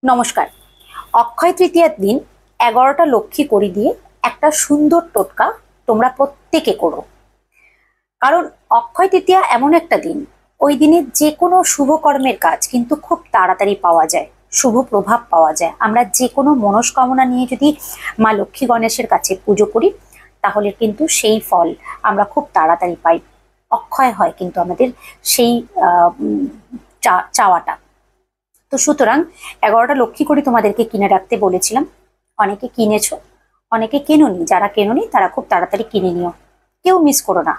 নমস্কার। অক্ষয় তৃতীয়ার দিন 11টা লক্ষ্মী কড়ি দিয়ে একটা সুন্দর টোটকা তোমরা প্রত্যেকে করো। কারণ অক্ষয় তৃতীয়া এমন একটা দিন, ওই দিনে যে কোনো শুভ কর্মের কাজ কিন্তু খুব তাড়াতাড়ি পাওয়া যায়, শুভ প্রভাব পাওয়া যায়। আমরা যে কোনো মনস্কামনা নিয়ে যদি মা লক্ষ্মী গণেশের কাছে পুজো করি, তাহলে কিন্তু সেই ফল আমরা খুব তাড়াতাড়ি পাই। অক্ষয় হয় কিন্তু আমাদের সেই চাওয়াটা। তো সুতরাং 11টা লক্ষ্মী কড়ি তোমাদেরকে কিনে রাখতে বলেছিলাম। অনেকে কিনেছো, অনেকে কেনোনি। যারা কেনোনি তারা খুব তাড়াতাড়ি কিনে নিও, কেউ মিস করো না।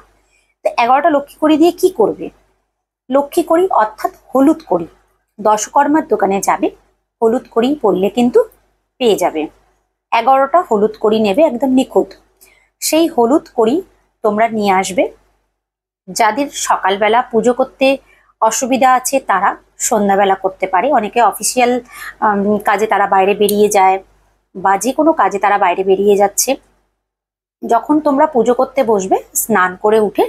তো 11টা লক্ষ্মী কড়ি দিয়ে কি করবে? লক্ষ্মী কড়ি অর্থাৎ হলুদ কড়ি, দশকর্মার দোকানে যাবে, হলুদ কড়ি পড়লে কিন্তু পেয়ে যাবে। 11টা হলুদ কড়ি নেবে, একদম নিখুঁত। সেই হলুদ কড়ি তোমরা নিয়ে আসবে। যাদের সকালবেলা পুজো করতে অসুবিধা আছে তারা সন্ধ্যাবেলা করতে পারে। অনেকে অফিসিয়াল কাজে তারা বাইরে বেরিয়ে যায়, বা যে কোনো কাজে তারা বাইরে বেরিয়ে যাচ্ছে। যখন তোমরা পুজো করতে বসবে, স্নান করে উঠে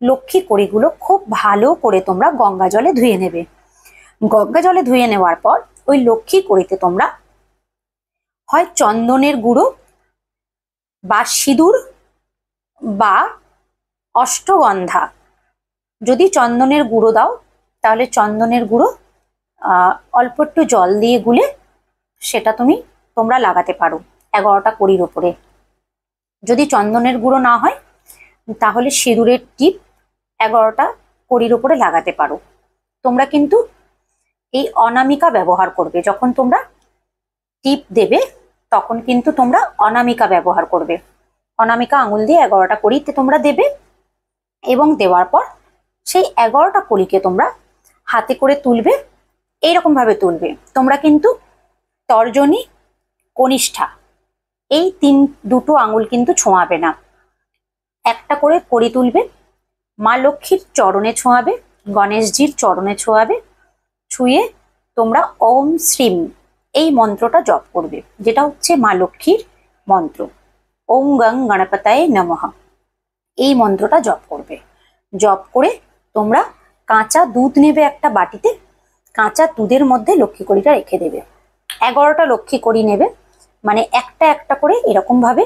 লক্ষ্মী কড়িগুলো খুব ভালো করে তোমরা গঙ্গা জলে ধুয়ে নেবে। গঙ্গা জলে ধুয়ে নেওয়ার পর ওই লক্ষ্মী কড়িতে তোমরা হয় চন্দনের গুঁড়ো বা সিঁদুর বা অষ্টগন্ধা, যদি চন্দনের গুঁড়ো দাও তাহলে চন্দনের গুঁড়ো অল্প একটু জল দিয়ে গুলে সেটা তোমরা লাগাতে পারো 11টা কড়ির উপরে। যদি চন্দনের গুঁড়ো না হয় তাহলে সিঁদুরের টিপ 11টা কড়ির উপরে লাগাতে পারো। তোমরা কিন্তু এই অনামিকা ব্যবহার করবে। যখন তোমরা টিপ দেবে তখন কিন্তু তোমরা অনামিকা ব্যবহার করবে। অনামিকা আঙুল দিয়ে 11টা কড়িতে তোমরা দেবে, এবং দেওয়ার পর সেই 11টা কড়িকে তোমরা হাতে করে তুলবে। এইরকম ভাবে তুলবে। তোমরা কিন্তু তর্জনী, কনিষ্ঠা এই দুটো আঙুল কিন্তু ছোঁয়াবে না। একটা করে কড়ি তুলবে, মা লক্ষ্মীর চরণে ছোঁয়াবে, গণেশজির চরণে ছোঁয়াবে। ছুঁয়ে তোমরা ওম শ্রীম এই মন্ত্রটা জপ করবে, যেটা হচ্ছে মা লক্ষ্মীর মন্ত্র। ওম গং গণপতায়ে নমঃ এই মন্ত্রটা জপ করবে। জপ করে তোমরা কাঁচা দুধ নেবে একটা বাটিতে, কাঁচা দুধের মধ্যে লক্ষ্মী কড়িটা রেখে দেবে। 11টা লক্ষ্মী কড়ি নেবে, মানে একটা একটা করে এরকম ভাবে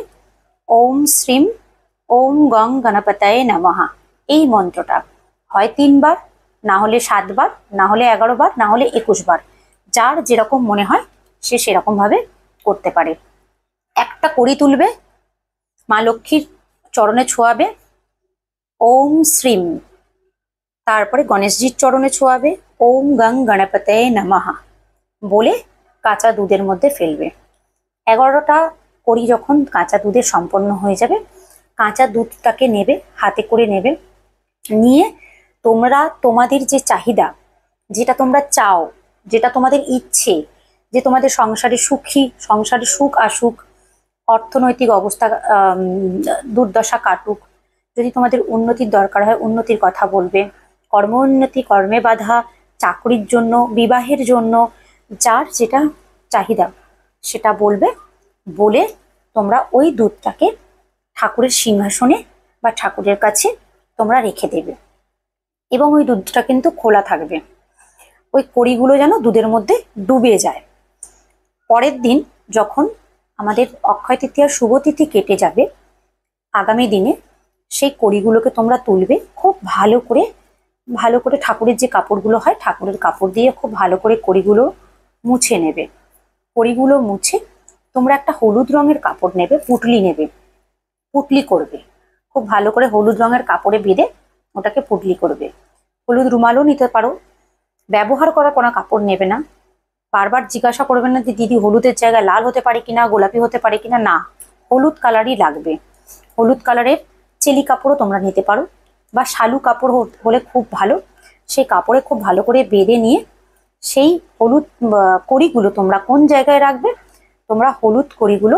ওম শ্রীম ওম গং গণপতায়ে নমঃ এই মন্ত্রটা হয় 3 বার, না হলে 7 বার, না হলে 11 বার, না হলে 21 বার, যার যেরকম মনে হয় সে সেরকম ভাবে করতে পারে। একটা কড়ি তুলবে, মা লক্ষ্মীর চরণে ছোঁয়াবে ওম শ্রীম, তারপরে গণেশজির চরণে ছোঁয়াবে ওম গং গণপতায়ে নমঃ বলে কাঁচা দুধের মধ্যে ফেলবে। 11টা কড়ি যখন কাঁচা দুধে সম্পন্ন হয়ে যাবে, কাঁচা দুধটাকে নেবে, হাতে করে নেবে। নিয়ে তোমরা তোমাদের যে চাহিদা, যেটা তোমরা চাও, যেটা তোমাদের ইচ্ছে, যে তোমাদের সংসারে সুখ আসুক, অর্থনৈতিক অবস্থা দুর্দশা কাটুক, যদি তোমাদের উন্নতির দরকার হয় উন্নতির কথা বলবে, কর্মোন্নতি, কর্মে বাধা, চাকরির জন্য, বিবাহের জন্য, যার যেটা চাহিদা সেটা বলবে। বলে তোমরা ওই দুধটাকে ঠাকুরের সিংহাসনে বা ঠাকুরের কাছে তোমরা রেখে দেবে, এবং ওই দুধটা কিন্তু খোলা থাকবে। ওই কড়িগুলো যেন দুধের মধ্যে ডুবে যায়। পরের দিন যখন আমাদের অক্ষয় তৃতীয়ার শুভ তিথি কেটে যাবে, আগামী দিনে সেই কড়িগুলোকে তোমরা তুলবে, খুব ভালো করে ঠাকুরের যে কাপড়গুলো হয় ঠাকুরের কাপড় দিয়ে খুব ভালো করে কড়িগুলো মুছে নেবে। কড়িগুলো মুছে তোমরা একটা হলুদ রঙের কাপড় নেবে, পুটলি নেবে, পুটলি করবে খুব ভালো করে, হলুদ রঙের কাপড়ে বেঁধে ওটাকে পুটলি করবে। হলুদ রুমালও নিতে পারো। ব্যবহার করা কোনো কাপড় নেবে না। বারবার জিজ্ঞাসা করবেন না যে দিদি হলুদের জায়গায় লাল হতে পারে কিনা, গোলাপি হতে পারে কিনা, না, হলুদ কালারই লাগবে। হলুদ কালারের চেলি কাপড়ও তোমরা নিতে পারো, বা শালু কাপড় হলে খুব ভালো। সেই কাপড়ে খুব ভালো করে বেঁধে নিয়ে সেই হলুদ কড়িগুলো তোমরা কোন জায়গায় রাখবে? তোমরা হলুদ কড়িগুলো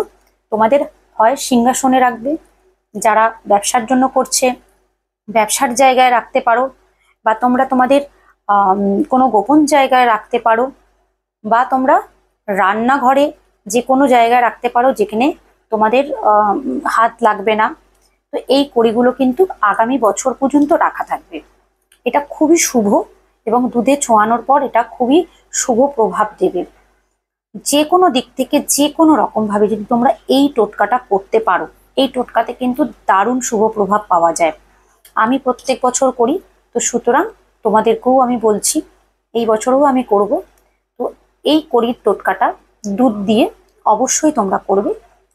তোমাদের হয় সিংহাসনে রাখবে, যারা ব্যবসার জন্য করছে ব্যবসার জায়গায় রাখতে পারো, বা তোমরা তোমাদের কোনো গোপন জায়গায় রাখতে পারো, বা তোমরা রান্নাঘরে যে কোনো জায়গায় রাখতে পারো যেখানে তোমাদের হাত লাগবে না। তো এই কড়িগুলো কিন্তু আগামী বছর পর্যন্ত রাখা থাকবে। এটা খুবই শুভ, এবং দুধে ছোঁয়ানোর পর এটা খুবই শুভ প্রভাব দেবে। যে কোনো দিক থেকে যে কোনো রকম ভাবে যদি তোমরা এই টোটকাটা করতে পারো, এই টোটকাতে কিন্তু দারুণ শুভ প্রভাব পাওয়া যায়। আমি প্রত্যেক বছর করি, তো সুতরাং তোমাদেরকেও আমি বলছি এই বছরও আমি করব। তো এই কড়ির টোটকাটা দুধ দিয়ে অবশ্যই তোমরা করবে,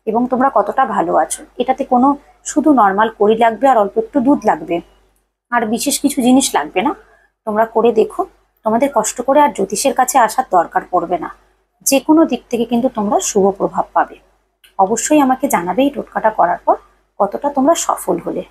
এবং তোমরা কতটা ভালো আছো, এটাতে কোনো শুধু নর্মাল কড়ি লাগবে আর অল্প একটু দুধ লাগবে, আর বিশেষ কিছু জিনিস লাগবে না। তোমরা করে দেখো, তোমাদের কষ্ট করে আর জ্যোতিষের কাছে আসার দরকার পড়বে না। যে কোনো দিক থেকে কিন্তু তোমরা শুভ প্রভাব পাবে। অবশ্যই আমাকে জানাবে এই টোটকাটা করার পর কতটা তোমরা সফল হলে।